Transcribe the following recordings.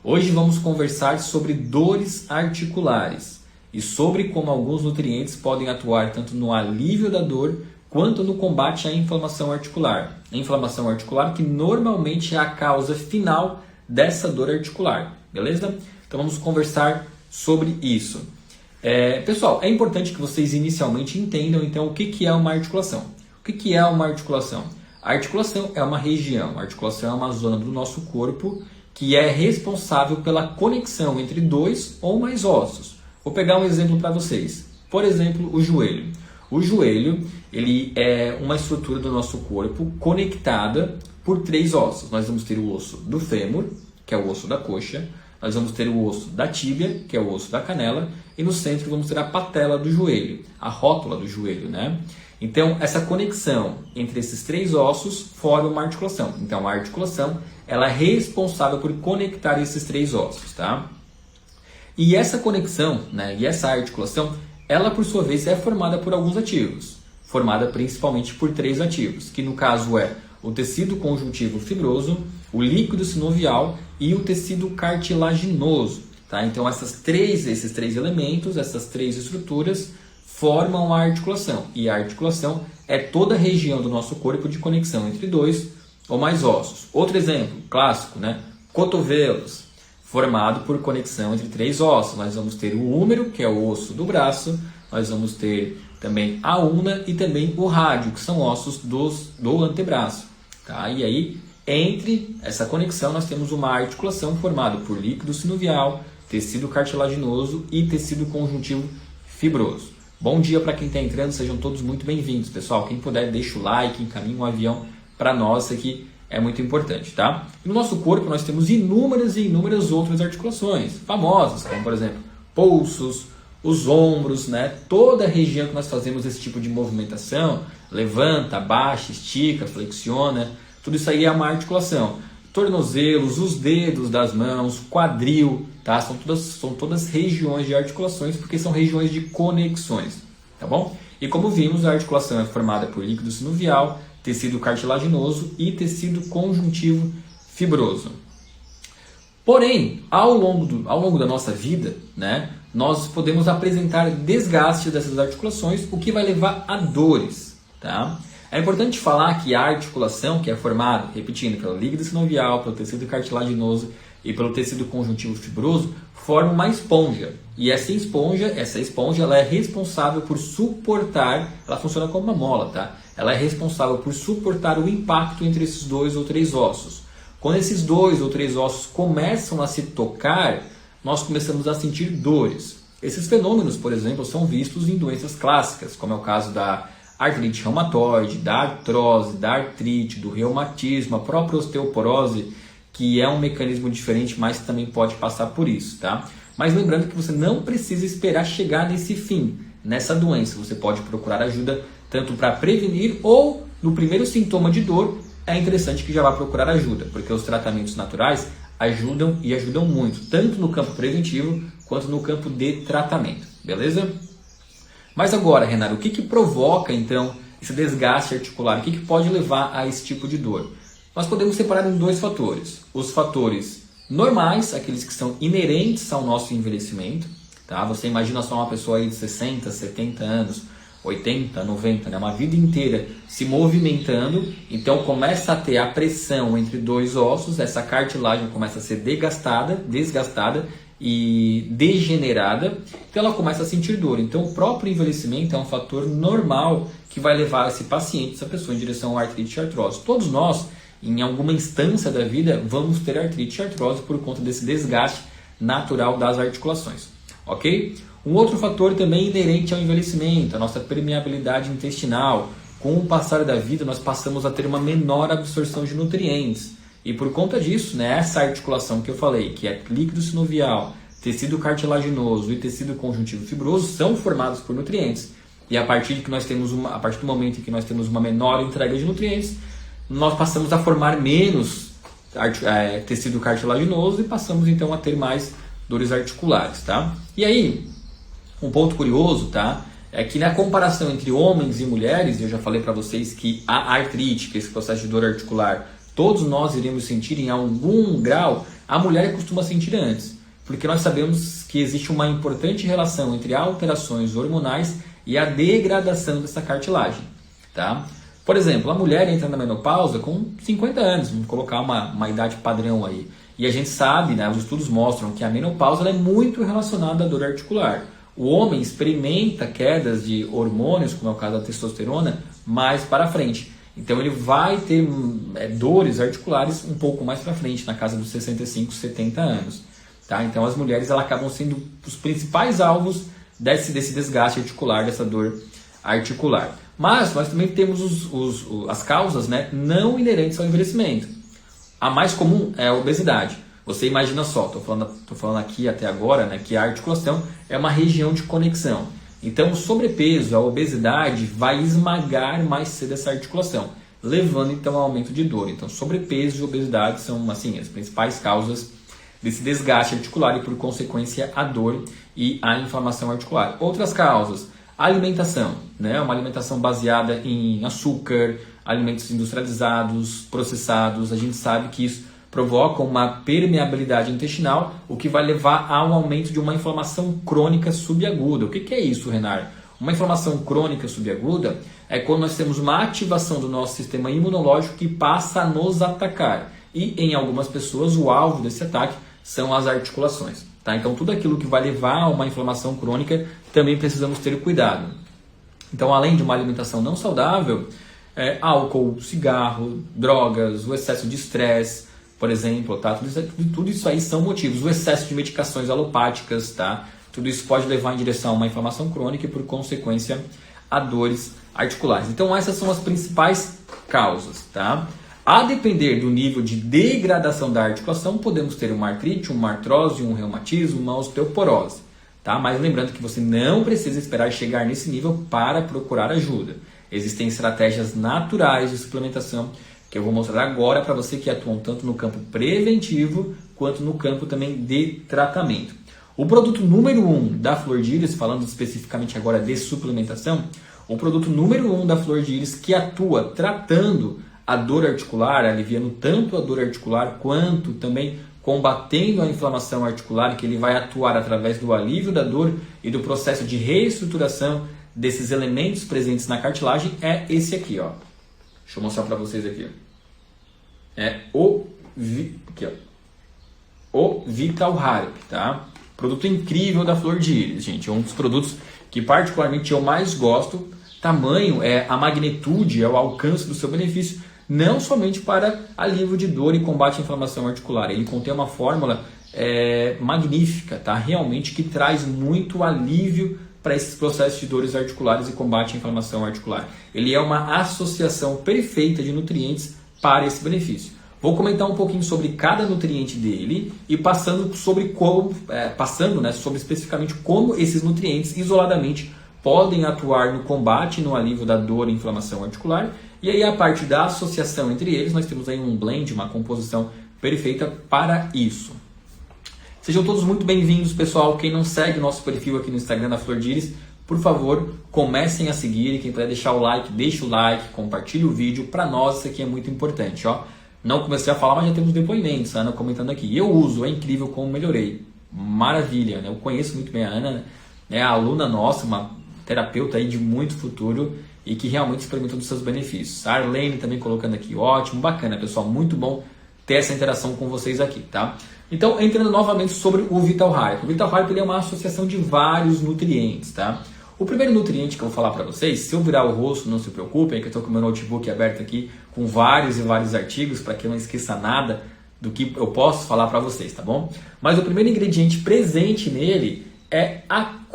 Hoje vamos conversar sobre dores articulares e sobre como alguns nutrientes podem atuar tanto no alívio da dor quanto no combate à inflamação articular. A inflamação articular que normalmente é a causa final dessa dor articular, beleza? Então vamos conversar sobre isso. Pessoal, é importante que vocês inicialmente entendam então o que é uma articulação. O que é uma articulação? A articulação é uma região, a articulação é uma zona do nosso corpo que é responsável pela conexão entre dois ou mais ossos. Vou pegar um exemplo para vocês. Por exemplo, o joelho. O joelho ele é uma estrutura do nosso corpo conectada por três ossos. Nós vamos ter o osso do fêmur, que é o osso da coxa. Nós vamos ter o osso da tíbia, que é o osso da canela. E no centro vamos ter a patela do joelho, a rótula do joelho, né? Então, essa conexão entre esses três ossos forma uma articulação. Então, a articulação ela é responsável por conectar esses três ossos, tá? E essa conexão, né, e essa articulação, ela por sua vez é formada por alguns ativos. Formada principalmente por três ativos, que no caso é o tecido conjuntivo fibroso, o líquido sinovial e o tecido cartilaginoso, tá? Então, esses três elementos, essas três estruturas formam a articulação. E a articulação é toda a região do nosso corpo de conexão entre dois ou mais ossos. Outro exemplo clássico, né? Cotovelos, formado por conexão entre três ossos. Nós vamos ter o húmero, que é o osso do braço, nós vamos ter também a ulna e também o rádio, que são ossos do antebraço. Tá? E aí, entre essa conexão, nós temos uma articulação formada por líquido sinovial, tecido cartilaginoso e tecido conjuntivo fibroso. Bom dia para quem está entrando, sejam todos muito bem-vindos, pessoal. Quem puder, deixa o like, encaminha um avião para nós, isso aqui é muito importante, tá? E no nosso corpo nós temos inúmeras e inúmeras outras articulações famosas, como por exemplo, pulsos, os ombros, né? Toda a região que nós fazemos esse tipo de movimentação, levanta, abaixa, estica, flexiona, tudo isso aí é uma articulação. Tornozelos, os dedos das mãos, quadril, tá? São todas regiões de articulações porque são regiões de conexões, tá bom? E como vimos, a articulação é formada por líquido sinovial, tecido cartilaginoso e tecido conjuntivo fibroso. Porém, ao longo da nossa vida, né, nós podemos apresentar desgaste dessas articulações, o que vai levar a dores, tá? É importante falar que a articulação, que é formada, repetindo, pelo líquido sinovial, pelo tecido cartilaginoso e pelo tecido conjuntivo fibroso, forma uma esponja. E essa esponja ela é responsável por suportar, ela funciona como uma mola, tá? Ela é responsável por suportar o impacto entre esses dois ou três ossos. Quando esses dois ou três ossos começam a se tocar, nós começamos a sentir dores. Esses fenômenos, por exemplo, são vistos em doenças clássicas, como é o caso da artrite reumatoide, da artrose, da artrite, do reumatismo, a própria osteoporose, que é um mecanismo diferente, mas também pode passar por isso, tá? Mas lembrando que você não precisa esperar chegar nesse fim, nessa doença. Você pode procurar ajuda tanto para prevenir ou no primeiro sintoma de dor, é interessante que já vá procurar ajuda, porque os tratamentos naturais ajudam e ajudam muito, tanto no campo preventivo quanto no campo de tratamento, beleza? Mas agora, Renato, o que provoca então esse desgaste articular? O que pode levar a esse tipo de dor? Nós podemos separar em dois fatores. Os fatores normais, aqueles que são inerentes ao nosso envelhecimento. Tá? Você imagina só uma pessoa aí de 60, 70 anos, 80, 90, né? Uma vida inteira se movimentando. Então começa a ter a pressão entre dois ossos, essa cartilagem começa a ser desgastada e degenerada, então ela começa a sentir dor. Então o próprio envelhecimento é um fator normal que vai levar esse paciente, essa pessoa, em direção à artrite e artrose. Todos nós, em alguma instância da vida, vamos ter artrite e artrose por conta desse desgaste natural das articulações, ok? Um outro fator também inerente ao envelhecimento, a nossa permeabilidade intestinal. Com o passar da vida, nós passamos a ter uma menor absorção de nutrientes. E por conta disso, né, essa articulação que eu falei, que é líquido sinovial, tecido cartilaginoso e tecido conjuntivo fibroso, são formados por nutrientes. E a partir do momento em que nós temos uma menor entrega de nutrientes, nós passamos a formar menos tecido cartilaginoso e passamos então a ter mais dores articulares, tá? E aí, um ponto curioso, tá? É que na comparação entre homens e mulheres, eu já falei para vocês que a artrite, que é esse processo de dor articular, todos nós iremos sentir em algum grau, a mulher costuma sentir antes. Porque nós sabemos que existe uma importante relação entre alterações hormonais e a degradação dessa cartilagem. Tá? Por exemplo, a mulher entra na menopausa com 50 anos, vamos colocar uma idade padrão aí. E a gente sabe, né, os estudos mostram que a menopausa ela é muito relacionada à dor articular. O homem experimenta quedas de hormônios, como é o caso da testosterona, mais para frente. Então ele vai ter dores articulares um pouco mais para frente, na casa dos 65, 70 anos. Tá? Então as mulheres elas acabam sendo os principais alvos desse desgaste articular, dessa dor articular. Mas nós também temos as causas, né, não inerentes ao envelhecimento. A mais comum é a obesidade. Você imagina só, estou falando aqui até agora, né, que a articulação é uma região de conexão. Então o sobrepeso, a obesidade vai esmagar mais cedo essa articulação, levando então ao aumento de dor. Então sobrepeso e obesidade são assim, as principais causas desse desgaste articular e por consequência a dor e a inflamação articular. Outras causas, alimentação, né? Uma alimentação baseada em açúcar, alimentos industrializados, processados, a gente sabe que isso provoca uma permeabilidade intestinal, o que vai levar ao aumento de uma inflamação crônica subaguda. O que é isso, Renar? Uma inflamação crônica subaguda é quando nós temos uma ativação do nosso sistema imunológico que passa a nos atacar. E em algumas pessoas o alvo desse ataque são as articulações. Tá? Então tudo aquilo que vai levar a uma inflamação crônica também precisamos ter cuidado. Então além de uma alimentação não saudável, álcool, cigarro, drogas, o excesso de estresse, por exemplo, tá? Tudo isso aí são motivos. O excesso de medicações alopáticas, tá? Tudo isso pode levar em direção a uma inflamação crônica e por consequência a dores articulares. Então essas são as principais causas, tá? A depender do nível de degradação da articulação, podemos ter uma artrite, uma artrose, um reumatismo, uma osteoporose. Tá? Mas lembrando que você não precisa esperar chegar nesse nível para procurar ajuda. Existem estratégias naturais de suplementação que eu vou mostrar agora para você que atuam tanto no campo preventivo quanto no campo também de tratamento. O produto número 1 da Flor de Íris, falando especificamente agora de suplementação, o produto número 1 da Flor de Íris que atua tratando a dor articular, aliviando tanto a dor articular quanto também combatendo a inflamação articular, que ele vai atuar através do alívio da dor e do processo de reestruturação desses elementos presentes na cartilagem, é esse aqui, ó. Deixa eu mostrar para vocês aqui. É o Vital Harp, tá? Produto incrível da Flor de Íris, gente. É um dos produtos que particularmente eu mais gosto. Tamanho, a magnitude, é o alcance do seu benefício, não somente para alívio de dor e combate à inflamação articular. Ele contém uma fórmula magnífica, tá? Realmente que traz muito alívio para esses processos de dores articulares e combate à inflamação articular. Ele é uma associação perfeita de nutrientes para esse benefício. Vou comentar um pouquinho sobre cada nutriente dele e passando sobre especificamente como esses nutrientes isoladamente podem atuar no combate e no alívio da dor e inflamação articular. E aí a parte da associação entre eles, nós temos aí um blend, uma composição perfeita para isso. Sejam todos muito bem-vindos, pessoal. Quem não segue o nosso perfil aqui no Instagram da Flor de Íris, por favor, comecem a seguir. Quem puder deixar o like, deixa o like, compartilhe o vídeo. Para nós isso aqui é muito importante, ó. Não comecei a falar, mas já temos depoimentos. A Ana comentando aqui. Eu uso, é incrível como melhorei. Maravilha, né? Eu conheço muito bem a Ana, é a aluna nossa, uma terapeuta aí de muito futuro e que realmente experimentou dos seus benefícios. A Arlene também colocando aqui, ótimo, bacana, pessoal, muito bom ter essa interação com vocês aqui, tá? Então, entrando novamente sobre o Vital Harp. O Vital Harp ele é uma associação de vários nutrientes, tá? O primeiro nutriente que eu vou falar para vocês, se eu virar o rosto, não se preocupem, que eu estou com o meu notebook aberto aqui com vários e vários artigos para que eu não esqueça nada do que eu posso falar para vocês, tá bom? Mas o primeiro ingrediente presente nele é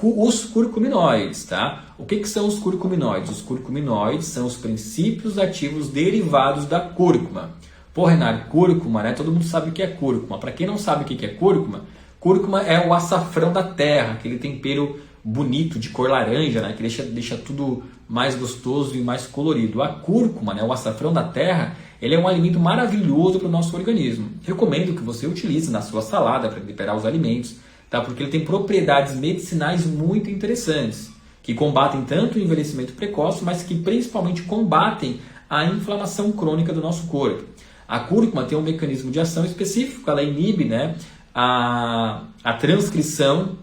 os curcuminoides, tá? O que são os curcuminoides? Os curcuminoides são os princípios ativos derivados da cúrcuma. Pô, Renato, cúrcuma, né? Todo mundo sabe o que é cúrcuma. Para quem não sabe o que é cúrcuma, cúrcuma é o açafrão da terra, aquele tempero bonito de cor laranja, né? Que deixa tudo mais gostoso e mais colorido. A cúrcuma, né? O açafrão da terra, ele é um alimento maravilhoso para o nosso organismo. Recomendo que você utilize na sua salada para temperar os alimentos, tá? Porque ele tem propriedades medicinais muito interessantes, que combatem tanto o envelhecimento precoce, mas que principalmente combatem a inflamação crônica do nosso corpo. A cúrcuma tem um mecanismo de ação específico, ela inibe, né, a transcrição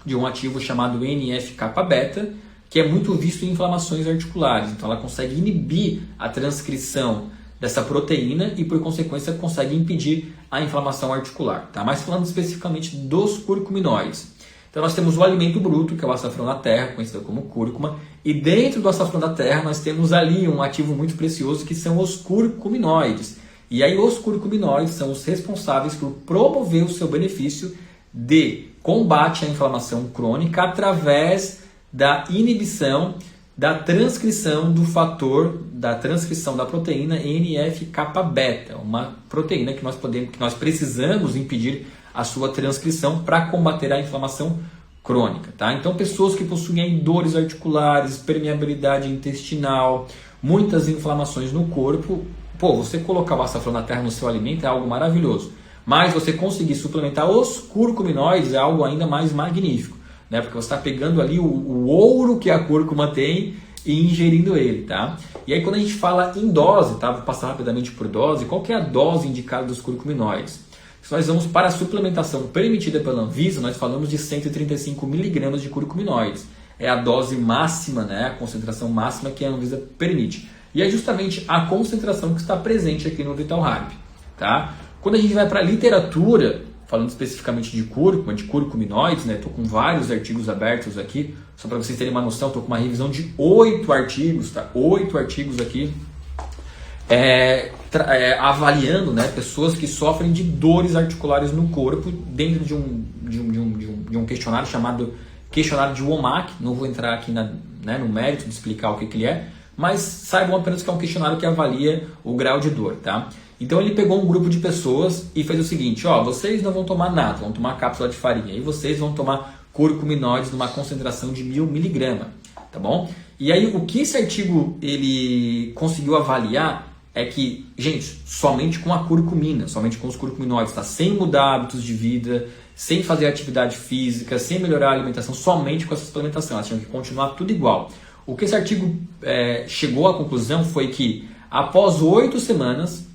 de um ativo chamado NF-κ-beta, que é muito visto em inflamações articulares. Então ela consegue inibir a transcrição dessa proteína e, por consequência, consegue impedir a inflamação articular. Tá? Mas falando especificamente dos curcuminoides. Então nós temos o alimento bruto, que é o açafrão da terra, conhecido como cúrcuma, e dentro do açafrão da terra nós temos ali um ativo muito precioso que são os curcuminoides. E aí os curcuminoides são os responsáveis por promover o seu benefício de combate à inflamação crônica através da inibição da transcrição do fator da transcrição da proteína NF-κ-beta, uma proteína que nós precisamos impedir a sua transcrição para combater a inflamação crônica. Tá? Então, pessoas que possuem dores articulares, permeabilidade intestinal, muitas inflamações no corpo, você colocar o açafrão da terra no seu alimento é algo maravilhoso. Mas você conseguir suplementar os curcuminoides é algo ainda mais magnífico, né? Porque você está pegando ali o ouro que a cúrcuma tem e ingerindo ele, tá? E aí quando a gente fala em dose, tá? Vou passar rapidamente por dose. Qual que é a dose indicada dos curcuminoides? Se nós vamos para a suplementação permitida pela Anvisa, nós falamos de 135 mg de curcuminoides. É a dose máxima, né? A concentração máxima que a Anvisa permite. E é justamente a concentração que está presente aqui no VitalHype, tá? Quando a gente vai para a literatura, falando especificamente de cúrcuma, de curcuminoides, né? Estou com vários artigos abertos aqui, só para vocês terem uma noção, estou com uma revisão de 8 artigos, tá? 8 artigos aqui, avaliando, né, pessoas que sofrem de dores articulares no corpo dentro de um questionário chamado questionário de WOMAC. Não vou entrar aqui no mérito de explicar o que ele é, mas saibam apenas que é um questionário que avalia o grau de dor, tá? Então ele pegou um grupo de pessoas e fez o seguinte, vocês não vão tomar nada, vão tomar cápsula de farinha, e vocês vão tomar curcuminoides numa concentração de 1000 mg, tá bom? E aí o que esse artigo ele conseguiu avaliar é que, gente, somente com a curcumina, somente com os curcuminoides, tá? Sem mudar hábitos de vida, sem fazer atividade física, sem melhorar a alimentação, somente com essa suplementação, elas tinham que continuar tudo igual. O que esse artigo chegou à conclusão foi que após 8 semanas,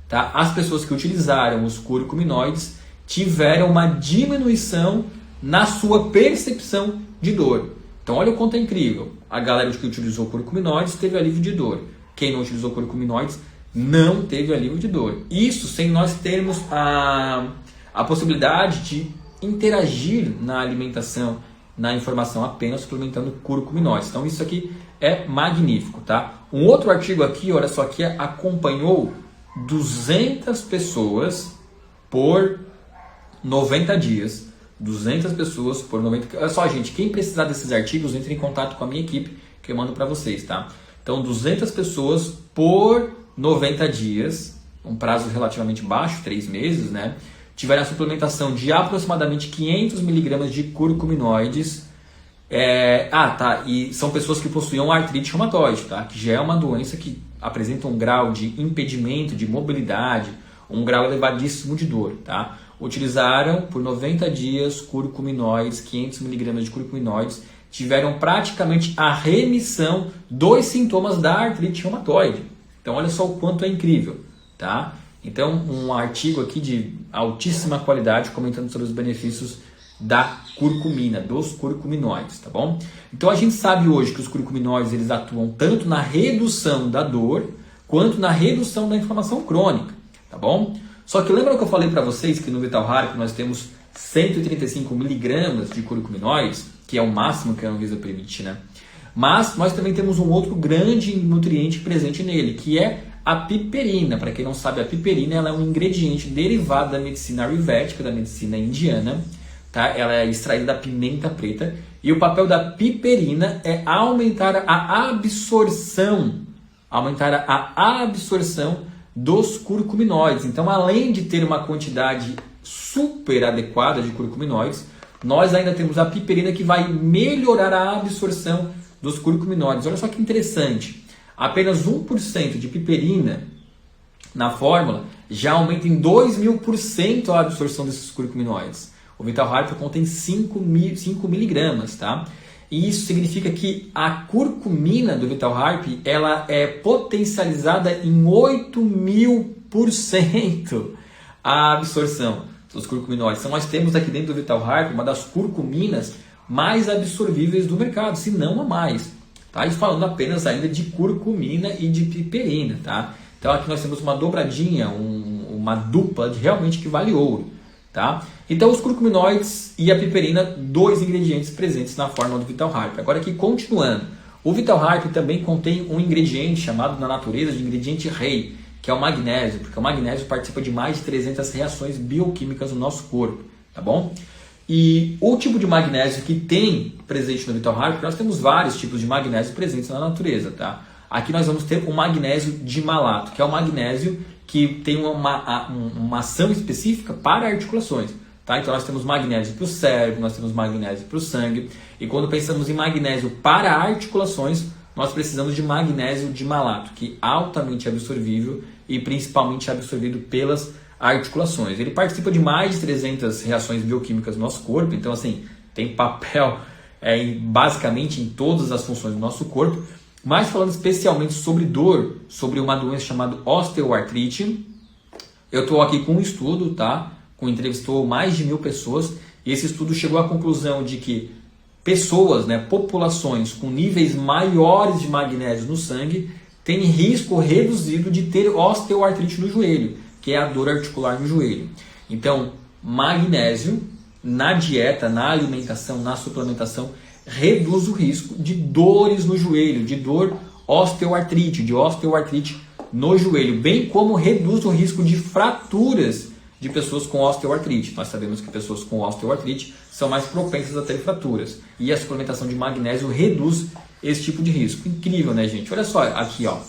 tá, as pessoas que utilizaram os curcuminoides tiveram uma diminuição na sua percepção de dor. Então olha o quanto é incrível. A galera que utilizou curcuminoides teve alívio de dor. Quem não utilizou curcuminoides não teve alívio de dor. Isso sem nós termos a possibilidade de interagir na alimentação, na informação, apenas suplementando curcuminoides. Então isso aqui é magnífico, tá? Um outro artigo aqui, olha só, que acompanhou 200 pessoas por 90 dias. 200 pessoas por 90... Olha só, gente, quem precisar desses artigos, entre em contato com a minha equipe, que eu mando para vocês, tá? Então, 200 pessoas por 90 dias, um prazo relativamente baixo, 3 meses, né? Tiveram a suplementação de aproximadamente 500 mg de curcuminoides. E são pessoas que possuíam artrite reumatoide, tá? Que já é uma doença que apresenta um grau de impedimento de mobilidade, um grau elevadíssimo de dor, tá? Utilizaram por 90 dias curcuminoides, 500 mg de curcuminoides, tiveram praticamente a remissão dos sintomas da artrite reumatoide. Então olha só o quanto é incrível, tá? Então um artigo aqui de altíssima qualidade comentando sobre os benefícios da curcumina, dos curcuminoides, tá bom? Então a gente sabe hoje que os curcuminoides eles atuam tanto na redução da dor quanto na redução da inflamação crônica, tá bom? Só que lembra que eu falei para vocês que no VitalHype nós temos 135 mg de curcuminoides, que é o máximo que a Anvisa permite, né? Mas nós também temos um outro grande nutriente presente nele, que é a piperina. Para quem não sabe, a piperina ela é um ingrediente derivado da medicina ayurvédica, da medicina indiana, tá? Ela é extraída da pimenta preta e o papel da piperina é aumentar a absorção dos curcuminoides. Então, além de ter uma quantidade super adequada de curcuminoides, nós ainda temos a piperina que vai melhorar a absorção dos curcuminoides. Olha só que interessante. Apenas 1% de piperina na fórmula já aumenta em 2000% a absorção desses curcuminoides. O VitalHype contém 5 mg, tá? E isso significa que a curcumina do Vital Harp, ela é potencializada em 8.000% a absorção dos curcuminoides. Então nós temos aqui dentro do Vital Harp uma das curcuminas mais absorvíveis do mercado, se não a mais. Tá? E falando apenas ainda de curcumina e de piperina. Tá? Então aqui nós temos uma dobradinha, uma dupla de realmente que vale ouro. Tá? Então os curcuminoides e a piperina, 2 ingredientes presentes na fórmula do Vital Harp. Agora aqui continuando, o Vital Harp também contém um ingrediente chamado na natureza de ingrediente rei, que é o magnésio, porque o magnésio participa de mais de 300 reações bioquímicas no nosso corpo, tá bom? E o tipo de magnésio que tem presente no Vital Harp, nós temos vários tipos de magnésio presentes na natureza, tá? Aqui nós vamos ter o magnésio dimalato, que é o magnésio que tem uma ação específica para articulações. Tá? Então nós temos magnésio para o cérebro, nós temos magnésio para o sangue. E quando pensamos em magnésio para articulações, nós precisamos de magnésio dimalato, que é altamente absorvível e principalmente absorvido pelas articulações. Ele participa de mais de 300 reações bioquímicas no nosso corpo, então assim, tem papel basicamente em todas as funções do nosso corpo. Mas falando especialmente sobre dor, sobre uma doença chamada osteoartrite, eu estou aqui com um estudo, tá? Entrevistou mais de 1.000 pessoas, e esse estudo chegou à conclusão de que pessoas, populações com níveis maiores de magnésio no sangue têm risco reduzido de ter osteoartrite no joelho, que é a dor articular no joelho. Então, magnésio na dieta, na alimentação, na suplementação, reduz o risco de dores no joelho, de dor osteoartrite, de osteoartrite no joelho, bem como reduz o risco de fraturas de pessoas com osteoartrite. Nós sabemos que pessoas com osteoartrite são mais propensas a ter fraturas. E a suplementação de magnésio reduz esse tipo de risco. Incrível, né, gente? Olha só aqui, ó.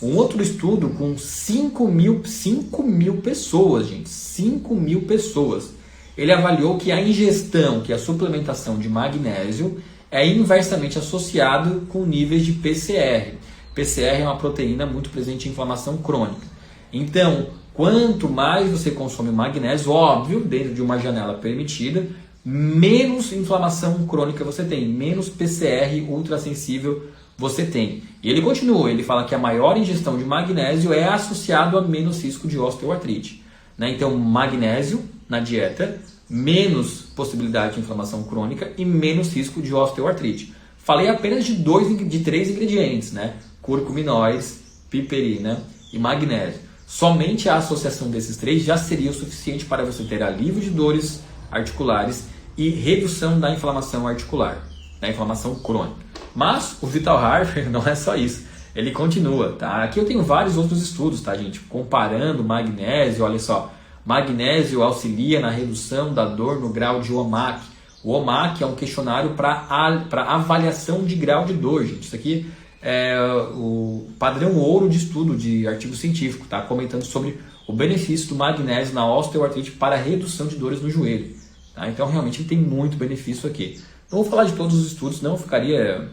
Um outro estudo com 5.000 pessoas, gente. 5.000 pessoas. Ele avaliou que a ingestão, que a suplementação de magnésio é inversamente associado com níveis de PCR. PCR é uma proteína muito presente em inflamação crônica. Então, quanto mais você consome magnésio, óbvio, dentro de uma janela permitida, menos inflamação crônica você tem, menos PCR ultrassensível você tem. E ele continua, ele fala que a maior ingestão de magnésio é associado a menos risco de osteoartrite. Então, magnésio na dieta, menos possibilidade de inflamação crônica e menos risco de osteoartrite. Falei apenas de 3 ingredientes, curcuminoides, piperina e magnésio. Somente a associação desses 3 já seria o suficiente para você ter alívio de dores articulares e redução da inflamação articular, da inflamação crônica. Mas o Vital Harp não é só isso, ele continua, tá? Aqui eu tenho vários outros estudos, tá, gente? Comparando magnésio, olha só, magnésio auxilia na redução da dor no grau de OMAC. O OMAC é um questionário para avaliação de grau de dor, gente. Isso aqui é o padrão ouro de estudo de artigo científico, tá? Comentando sobre o benefício do magnésio na osteoartrite para a redução de dores no joelho. Tá? Então, realmente, ele tem muito benefício aqui. Não vou falar de todos os estudos, não ficaria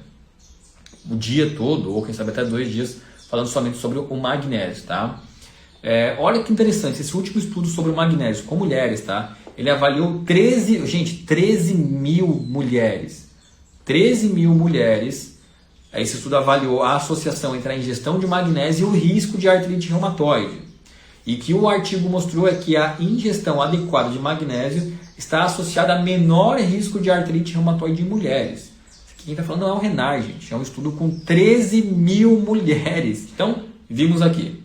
o dia todo, ou quem sabe até 2 dias, falando somente sobre o magnésio, tá? Olha que interessante, esse último estudo sobre o magnésio com mulheres, tá? Ele avaliou 13.000 mulheres. 13.000 mulheres. Esse estudo avaliou a associação entre a ingestão de magnésio e o risco de artrite reumatoide. E que o artigo mostrou é que a ingestão adequada de magnésio está associada a menor risco de artrite reumatoide em mulheres. Quem está falando não é o Renard, gente. É um estudo com 13.000 mulheres. Então, vimos aqui,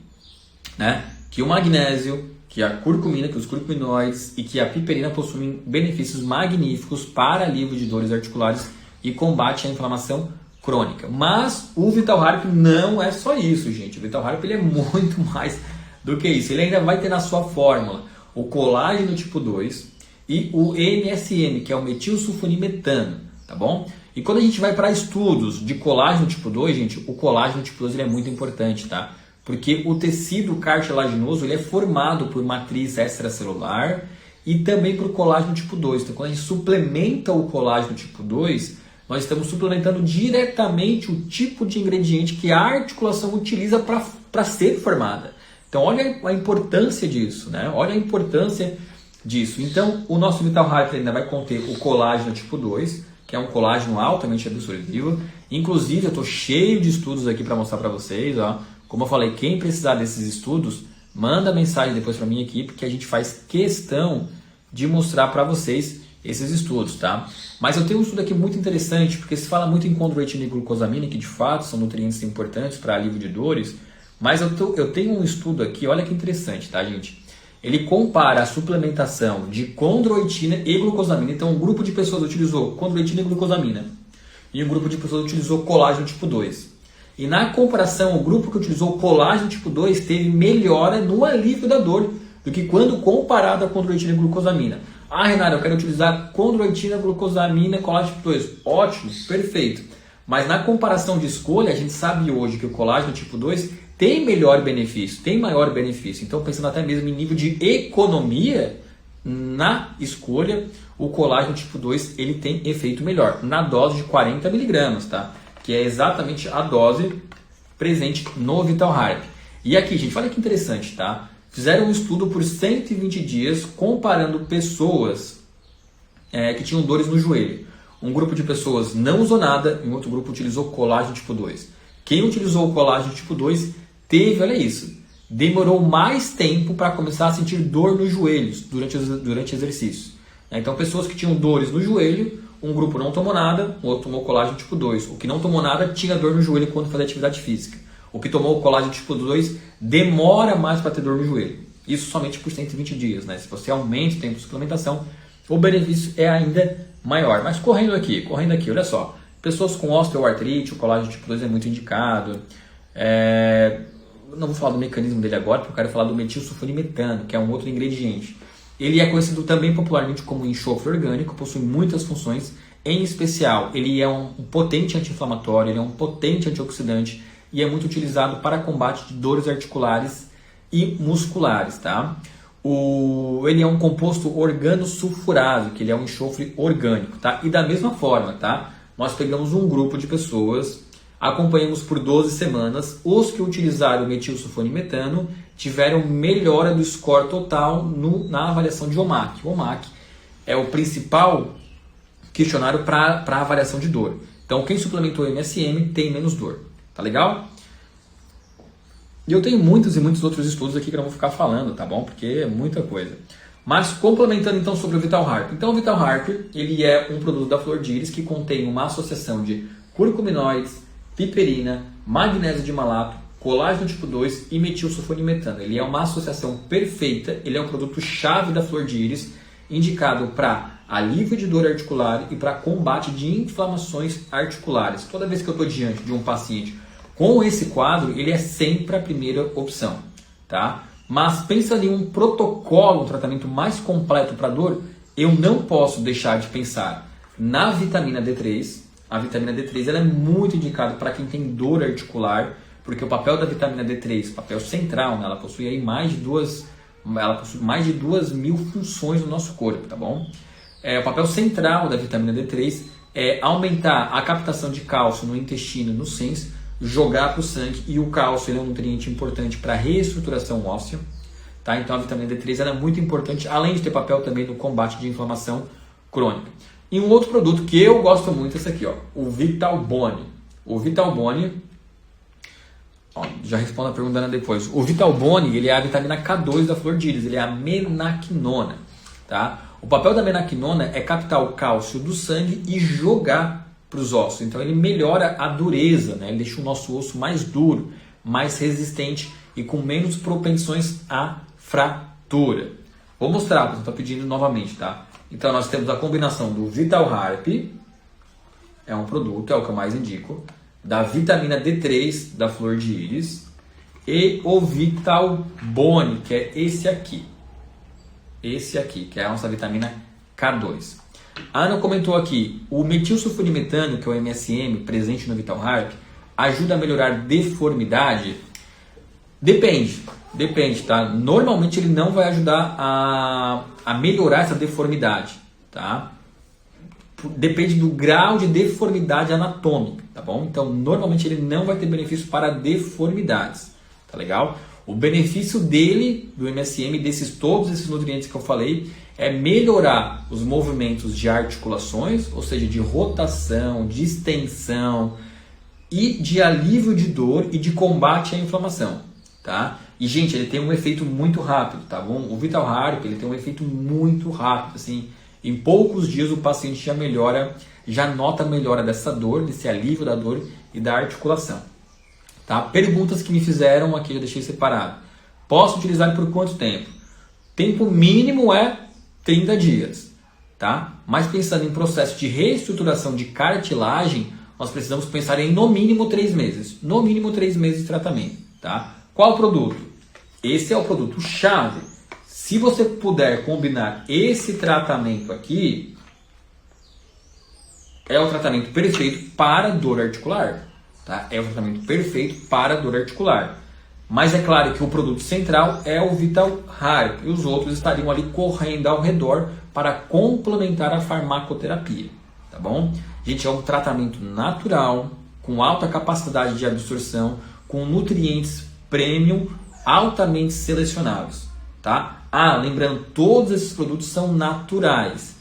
que o magnésio, que a curcumina, que os curcuminoides e que a piperina possuem benefícios magníficos para alívio de dores articulares e combate à inflamação crônica. Mas o Vital Harp não é só isso, gente. O Vital Harp ele é muito mais do que isso. Ele ainda vai ter na sua fórmula o colágeno tipo 2 e o MSM, que é o metilsulfonimetano, tá bom? E quando a gente vai para estudos de colágeno tipo 2, gente, o colágeno tipo 2 ele é muito importante, tá? Porque o tecido cartilaginoso ele é formado por matriz extracelular e também por colágeno tipo 2. Então, quando a gente suplementa o colágeno tipo 2, nós estamos suplementando diretamente o tipo de ingrediente que a articulação utiliza para ser formada. Então, olha a importância disso, Olha a importância disso. Então, o nosso Vital Harp ainda vai conter o colágeno tipo 2, que é um colágeno altamente absorvido. Inclusive, eu estou cheio de estudos aqui para mostrar para vocês. Ó. Como eu falei, quem precisar desses estudos, manda mensagem depois para minha equipe, que a gente faz questão de mostrar para vocês esses estudos, tá? Mas eu tenho um estudo aqui muito interessante, porque se fala muito em condroitina e glucosamina, que de fato são nutrientes importantes para alívio de dores, mas eu tenho um estudo aqui, olha que interessante, tá, gente? Ele compara a suplementação de condroitina e glucosamina. Então, um grupo de pessoas utilizou condroitina e glucosamina e um grupo de pessoas utilizou colágeno tipo 2. E na comparação, o grupo que utilizou colágeno tipo 2 teve melhora no alívio da dor do que quando comparado a condroitina e glucosamina. Ah, Renato, eu quero utilizar condroitina, glucosamina, colágeno tipo 2. Ótimo, perfeito. Mas na comparação de escolha, a gente sabe hoje que o colágeno tipo 2 tem melhor benefício, tem maior benefício. Então, pensando até mesmo em nível de economia, na escolha, o colágeno tipo 2 ele tem efeito melhor, na dose de 40 mg, tá? Que é exatamente a dose presente no Vital Harp. E aqui, gente, olha que interessante, tá? Fizeram um estudo por 120 dias comparando pessoas que tinham dores no joelho. Um grupo de pessoas não usou nada e um outro grupo utilizou colágeno tipo 2. Quem utilizou o colágeno tipo 2 teve, olha isso, demorou mais tempo para começar a sentir dor nos joelhos durante exercícios. Então, pessoas que tinham dores no joelho, um grupo não tomou nada, o outro tomou colágeno tipo 2. O que não tomou nada tinha dor no joelho quando fazia atividade física. O que tomou o colágeno tipo 2 demora mais para ter dor no joelho. Isso somente por 120 dias. Né? Se você aumenta o tempo de suplementação, o benefício é ainda maior. Mas correndo aqui, olha só. Pessoas com osteoartrite, o colágeno tipo 2 é muito indicado. Não vou falar do mecanismo dele agora, porque eu quero falar do metilsulfonimetano, que é um outro ingrediente. Ele é conhecido também popularmente como enxofre orgânico, possui muitas funções. Em especial, ele é um potente anti-inflamatório, ele é um potente antioxidante e é muito utilizado para combate de dores articulares e musculares, tá? Ele é um composto organosulfurável, que ele é um enxofre orgânico, tá? E da mesma forma, tá? Nós pegamos um grupo de pessoas, acompanhamos por 12 semanas, os que utilizaram o metilsulfonimetano tiveram melhora do score total na avaliação de OMAC. O OMAC é o principal questionário para avaliação de dor. Então, quem suplementou o MSM tem menos dor. Tá legal? E eu tenho muitos e muitos outros estudos aqui que eu não vou ficar falando, tá bom? Porque é muita coisa. Mas complementando então sobre o Vital Harp. Então o Vital Harp, ele é um produto da Flor de Íris que contém uma associação de curcuminoides, piperina, magnésio de malato, colágeno tipo 2 e metilsulfonimetano. Ele é uma associação perfeita, ele é um produto chave da Flor de Íris, indicado para alívio de dor articular e para combate de inflamações articulares. Toda vez que eu estou diante de um paciente com esse quadro, ele é sempre a primeira opção, tá? Mas pensando em um protocolo, um tratamento mais completo para dor, eu não posso deixar de pensar na vitamina D3. A vitamina D3 ela é muito indicada para quem tem dor articular, porque o papel da vitamina D3, papel central, né, ela possui aí mais de 2.000 funções no nosso corpo, tá bom? O papel central da vitamina D3 é aumentar a captação de cálcio no intestino, nos rins, jogar para o sangue, e o cálcio ele é um nutriente importante para a reestruturação óssea, tá? Então a vitamina D3 ela é muito importante, além de ter papel também no combate de inflamação crônica. E um outro produto que eu gosto muito é esse aqui, ó, o Vital Bone. O Vital Bone, já respondo a pergunta depois. O Vital Bone ele é a vitamina K2 da Flor de Íris, ele é a menaquinona, tá? O papel da menaquinona é captar o cálcio do sangue e jogar para os ossos. Então ele melhora a dureza, né? Ele deixa o nosso osso mais duro, mais resistente e com menos propensões à fratura. Vou mostrar, porque eu estou pedindo novamente, tá? Então nós temos a combinação do Vital Harp, é um produto, é o que eu mais indico, da vitamina D3 da Flor de Íris e o Vital Bone, que é esse aqui. Esse aqui, que é a nossa vitamina K2. A Ana comentou aqui, o metilsulfonimetano, que é o MSM, presente no Vital Harp, ajuda a melhorar deformidade? Depende, tá? Normalmente ele não vai ajudar a melhorar essa deformidade, tá? Depende do grau de deformidade anatômica, tá bom? Então, normalmente ele não vai ter benefício para deformidades, tá legal? O benefício dele, do MSM, todos esses nutrientes que eu falei, é melhorar os movimentos de articulações, ou seja, de rotação, de extensão e de alívio de dor e de combate à inflamação, tá? E, gente, ele tem um efeito muito rápido, tá bom? O Vital Harp, ele tem um efeito muito rápido, assim, em poucos dias o paciente já melhora, já nota a melhora dessa dor, desse alívio da dor e da articulação, tá? Perguntas que me fizeram aqui, eu deixei separado. Posso utilizar por quanto tempo? Tempo mínimo é 30 dias, tá? Mas pensando em processo de reestruturação de cartilagem, nós precisamos pensar em no mínimo 3 meses. No mínimo 3 meses de tratamento, tá? Qual produto? Esse é o produto chave. Se você puder combinar esse tratamento aqui, é o tratamento perfeito para dor articular, tá? É o tratamento perfeito para dor articular. Mas é claro que o produto central é o Vital Harp e os outros estariam ali correndo ao redor para complementar a farmacoterapia, tá bom? Gente, é um tratamento natural, com alta capacidade de absorção, com nutrientes premium altamente selecionados, tá? Lembrando, todos esses produtos são naturais.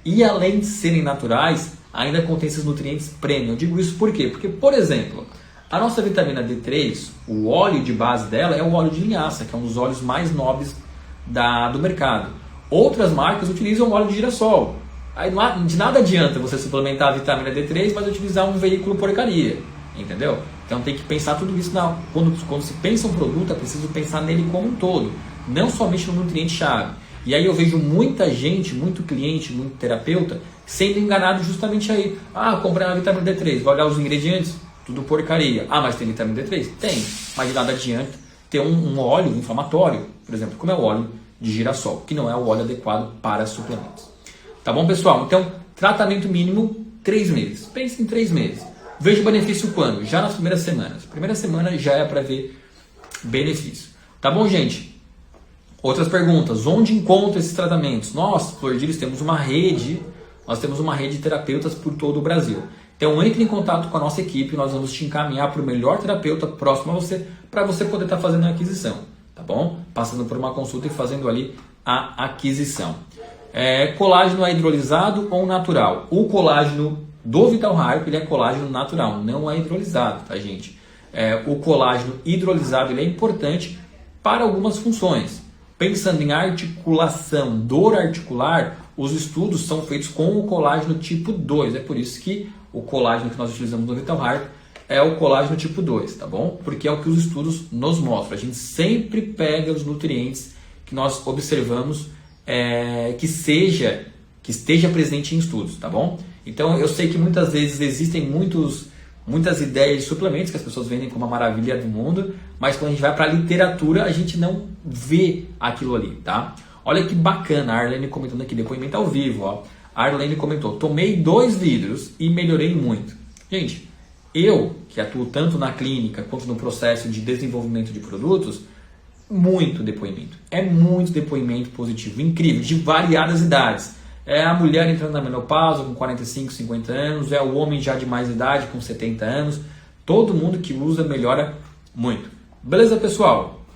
E além de serem naturais, ainda contém esses nutrientes premium. Eu digo isso por quê? Porque, por exemplo, a nossa vitamina D3, o óleo de base dela é o óleo de linhaça, que é um dos óleos mais nobres do mercado. Outras marcas utilizam óleo de girassol. Aí de nada adianta você suplementar a vitamina D3, mas utilizar um veículo porcaria, entendeu? Então tem que pensar tudo isso. Quando se pensa um produto, é preciso pensar nele como um todo, não somente no nutriente-chave. E aí eu vejo muita gente, muito cliente, muito terapeuta, sendo enganado justamente aí. Comprei uma vitamina D3, vai olhar os ingredientes, tudo porcaria. Mas tem vitamina D3? Tem, mas de nada adianta ter um óleo inflamatório, por exemplo, como é o óleo de girassol, que não é o óleo adequado para suplementos. Tá bom, pessoal? Então, tratamento mínimo 3 meses. Pense em 3 meses. Veja o benefício quando? Já nas primeiras semanas. Primeira semana já é para ver benefício. Tá bom, gente? Outras perguntas. Onde encontro esses tratamentos? Nós, Flordílis, temos uma rede de terapeutas por todo o Brasil. Então, entre em contato com a nossa equipe, nós vamos te encaminhar para o melhor terapeuta próximo a você, para você poder estar fazendo a aquisição, tá bom? Passando por uma consulta e fazendo ali a aquisição. Colágeno é hidrolisado ou natural? O colágeno do Vital Harp, ele é colágeno natural, não é hidrolisado, tá, gente? O colágeno hidrolisado, ele é importante para algumas funções. Pensando em articulação, dor articular, os estudos são feitos com o colágeno tipo 2. É por isso que o colágeno que nós utilizamos no Vital Harp é o colágeno tipo 2, tá bom? Porque é o que os estudos nos mostram. A gente sempre pega os nutrientes que nós observamos que esteja presente em estudos, tá bom? Então eu sei que muitas vezes existem muitas ideias de suplementos que as pessoas vendem como a maravilha do mundo, mas quando a gente vai para a literatura a gente não vê aquilo ali, tá? Olha que bacana, a Arlene comentando aqui, depoimento ao vivo, ó. A Arlene comentou, tomei 2 vidros e melhorei muito. Gente, eu que atuo tanto na clínica quanto no processo de desenvolvimento de produtos, muito depoimento. É muito depoimento positivo, incrível, de variadas idades. É a mulher entrando na menopausa com 45, 50 anos, é o homem já de mais idade com 70 anos. Todo mundo que usa melhora muito. Beleza, pessoal?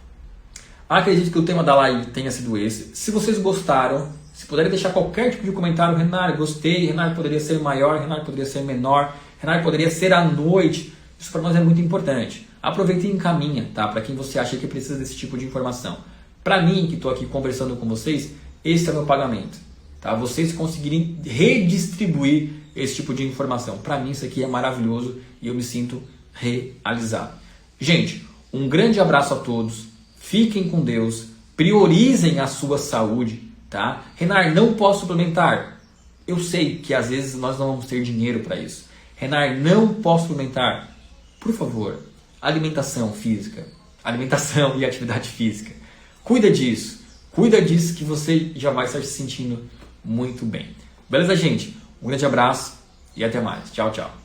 Acredito que o tema da live tenha sido esse. Se vocês gostaram, se puderem deixar qualquer tipo de comentário, Renar, gostei, Renar poderia ser maior, Renar poderia ser menor, Renar poderia ser à noite. Isso para nós é muito importante. Aproveita e encaminha, tá? Para quem você acha que precisa desse tipo de informação. Para mim, que estou aqui conversando com vocês, esse é o meu pagamento. Tá? Vocês conseguirem redistribuir esse tipo de informação. Para mim, isso aqui é maravilhoso e eu me sinto realizado. Gente, um grande abraço a todos. Fiquem com Deus. Priorizem a sua saúde. Tá? Renar, não posso suplementar. Eu sei que às vezes nós não vamos ter dinheiro para isso. Renar, não posso suplementar. Por favor, alimentação física. Alimentação e atividade física. Cuida disso. Cuida disso que você já vai estar se sentindo muito bem. Beleza, gente? Um grande abraço e até mais. Tchau, tchau.